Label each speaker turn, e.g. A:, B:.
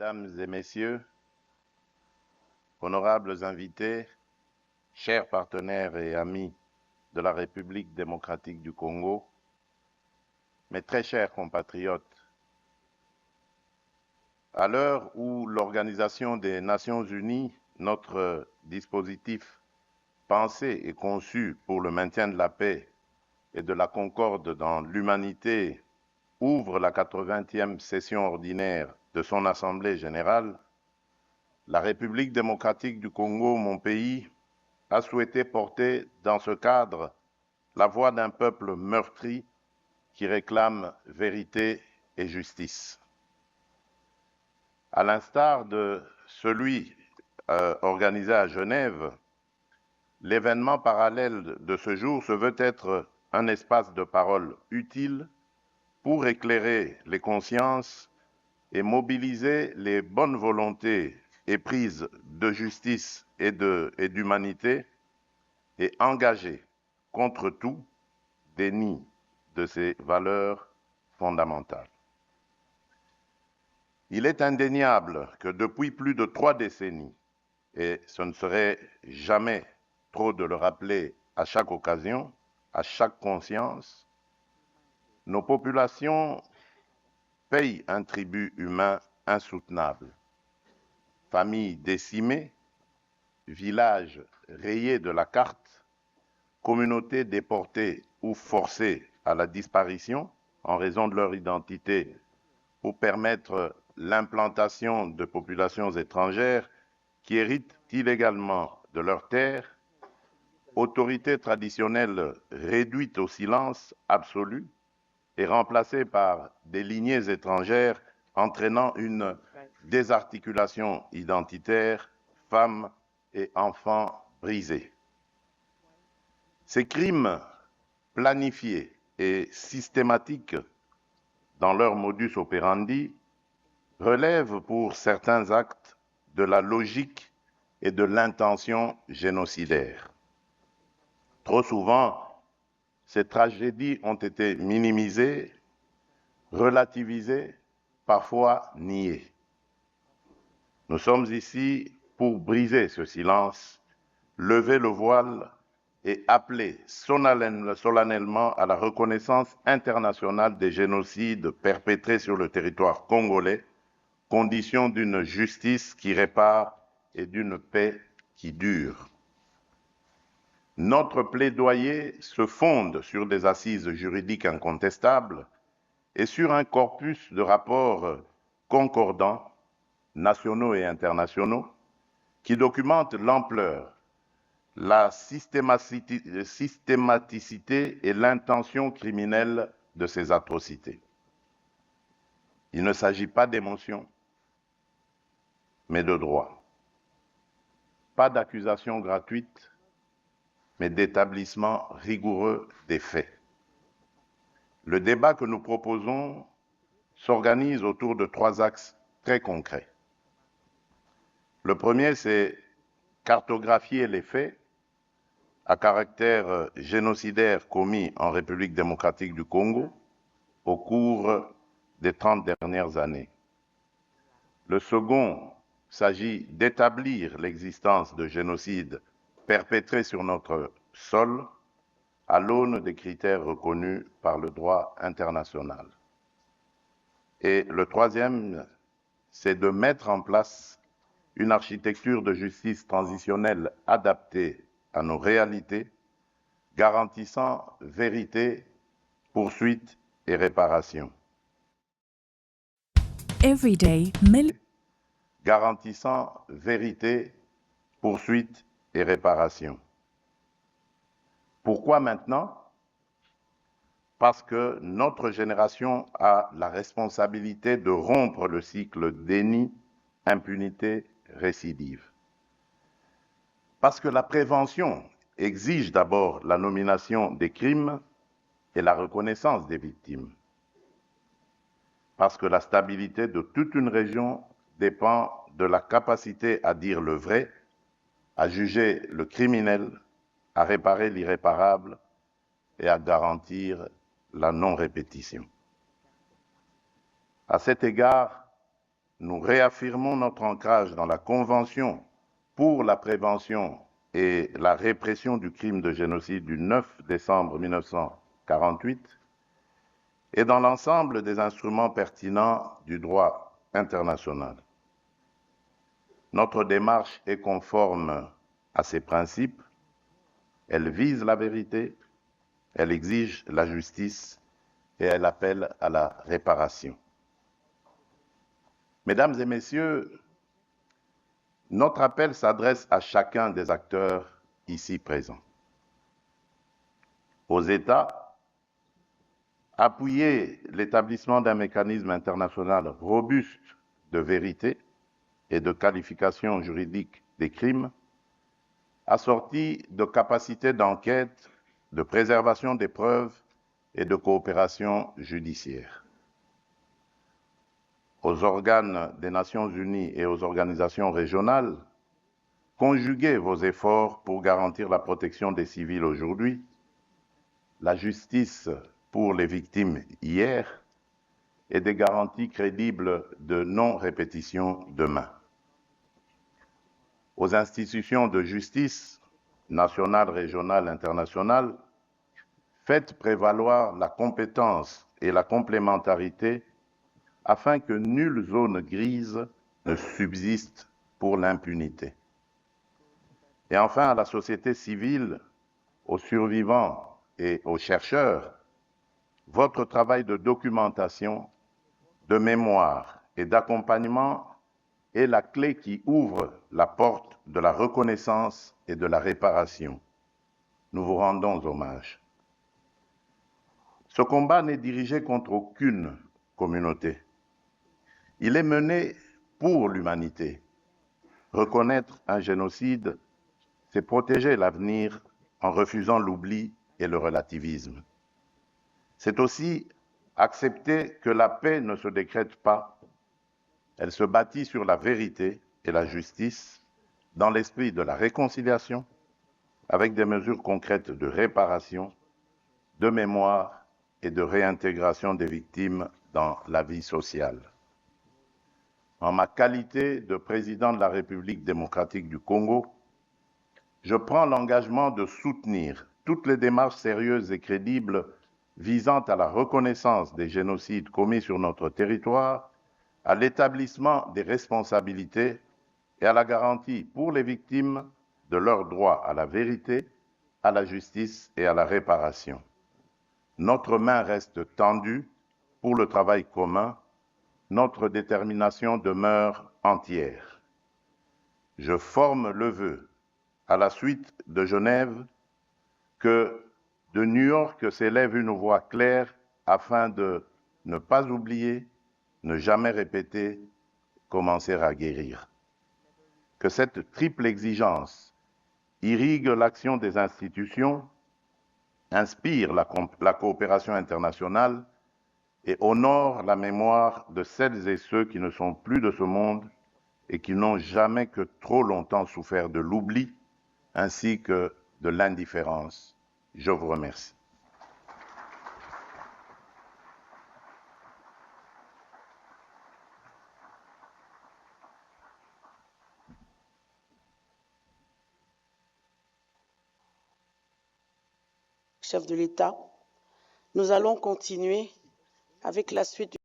A: Mesdames et messieurs, honorables invités, chers partenaires et amis de la République démocratique du Congo, mes très chers compatriotes, à l'heure où l'Organisation des Nations Unies, notre dispositif pensé et conçu pour le maintien de la paix et de la concorde dans l'humanité, ouvre la 80e session ordinaire de son Assemblée générale, la République démocratique du Congo, mon pays, a souhaité porter dans ce cadre la voix d'un peuple meurtri qui réclame vérité et justice. À l'instar de celui organisé à Genève, l'événement parallèle de ce jour se veut être un espace de parole utile pour éclairer les consciences et mobiliser les bonnes volontés éprises de justice et d'humanité et engager contre tout déni de ces valeurs fondamentales. Il est indéniable que depuis plus de 3 décennies, et ce ne serait jamais trop de le rappeler à chaque occasion, à chaque conscience, nos populations payent un tribut humain insoutenable. Familles décimées, villages rayés de la carte, communautés déportées ou forcées à la disparition en raison de leur identité pour permettre l'implantation de populations étrangères qui héritent illégalement de leurs terres, autorités traditionnelles réduites au silence absolu et remplacées par des lignées étrangères entraînant une désarticulation identitaire, femmes et enfants brisés. Ces crimes planifiés et systématiques dans leur modus operandi relèvent pour certains actes de la logique et de l'intention génocidaire. Trop souvent, ces tragédies ont été minimisées, relativisées, parfois niées. Nous sommes ici pour briser ce silence, lever le voile et appeler solennellement à la reconnaissance internationale des génocides perpétrés sur le territoire congolais, condition d'une justice qui répare et d'une paix qui dure. Notre plaidoyer se fonde sur des assises juridiques incontestables et sur un corpus de rapports concordants, nationaux et internationaux, qui documentent l'ampleur, la systématicité et l'intention criminelle de ces atrocités. Il ne s'agit pas d'émotion, mais de droit. Pas d'accusation gratuite, mais d'établissement rigoureux des faits. Le débat que nous proposons s'organise autour de 3 axes très concrets. Le premier, c'est cartographier les faits à caractère génocidaire commis en République démocratique du Congo au cours des 30 dernières années. Le second s'agit d'établir l'existence de génocides perpétrés sur notre sol à l'aune des critères reconnus par le droit international. Et le troisième, c'est de mettre en place une architecture de justice transitionnelle adaptée à nos réalités, garantissant vérité, poursuite et réparation.
B: Everyday,
A: Garantissant vérité, poursuite et réparation. Pourquoi maintenant? Parce que notre génération a la responsabilité de rompre le cycle déni, impunité, récidive. Parce que la prévention exige d'abord la nomination des crimes et la reconnaissance des victimes. Parce que la stabilité de toute une région dépend de la capacité à dire le vrai, à juger le criminel, à réparer l'irréparable et à garantir la non-répétition. À cet égard, nous réaffirmons notre ancrage dans la Convention pour la prévention et la répression du crime de génocide du 9 décembre 1948 et dans l'ensemble des instruments pertinents du droit international. Notre démarche est conforme à ces principes. Elle vise la vérité, elle exige la justice et elle appelle à la réparation. Mesdames et messieurs, notre appel s'adresse à chacun des acteurs ici présents. Aux États, appuyer l'établissement d'un mécanisme international robuste de vérité et de qualification juridique des crimes, assorti de capacités d'enquête, de préservation des preuves et de coopération judiciaire. Aux organes des Nations Unies et aux organisations régionales, conjuguez vos efforts pour garantir la protection des civils aujourd'hui, la justice pour les victimes hier et des garanties crédibles de non-répétition demain. Aux institutions de justice, nationales, régionales, internationales, faites prévaloir la compétence et la complémentarité afin que nulle zone grise ne subsiste pour l'impunité. Et enfin, à la société civile, aux survivants et aux chercheurs, votre travail de documentation, de mémoire et d'accompagnement est la clé qui ouvre la porte de la reconnaissance et de la réparation. Nous vous rendons hommage. Ce combat n'est dirigé contre aucune communauté. Il est mené pour l'humanité. Reconnaître un génocide, c'est protéger l'avenir en refusant l'oubli et le relativisme. C'est aussi accepter que la paix ne se décrète pas. Elle se bâtit sur la vérité et la justice, dans l'esprit de la réconciliation, avec des mesures concrètes de réparation, de mémoire et de réintégration des victimes dans la vie sociale. En ma qualité de président de la République démocratique du Congo, je prends l'engagement de soutenir toutes les démarches sérieuses et crédibles visant à la reconnaissance des génocides commis sur notre territoire, à l'établissement des responsabilités et à la garantie pour les victimes de leur droit à la vérité, à la justice et à la réparation. Notre main reste tendue pour le travail commun. Notre détermination demeure entière. Je forme le vœu, à la suite de Genève, que de New York s'élève une voix claire afin de ne pas oublier, ne jamais répéter, commencer à guérir. Que cette triple exigence irrigue l'action des institutions, inspire la coopération internationale et honore la mémoire de celles et ceux qui ne sont plus de ce monde et qui n'ont jamais que trop longtemps souffert de l'oubli ainsi que de l'indifférence. Je vous remercie.
B: Chef de l'État, nous allons continuer avec la suite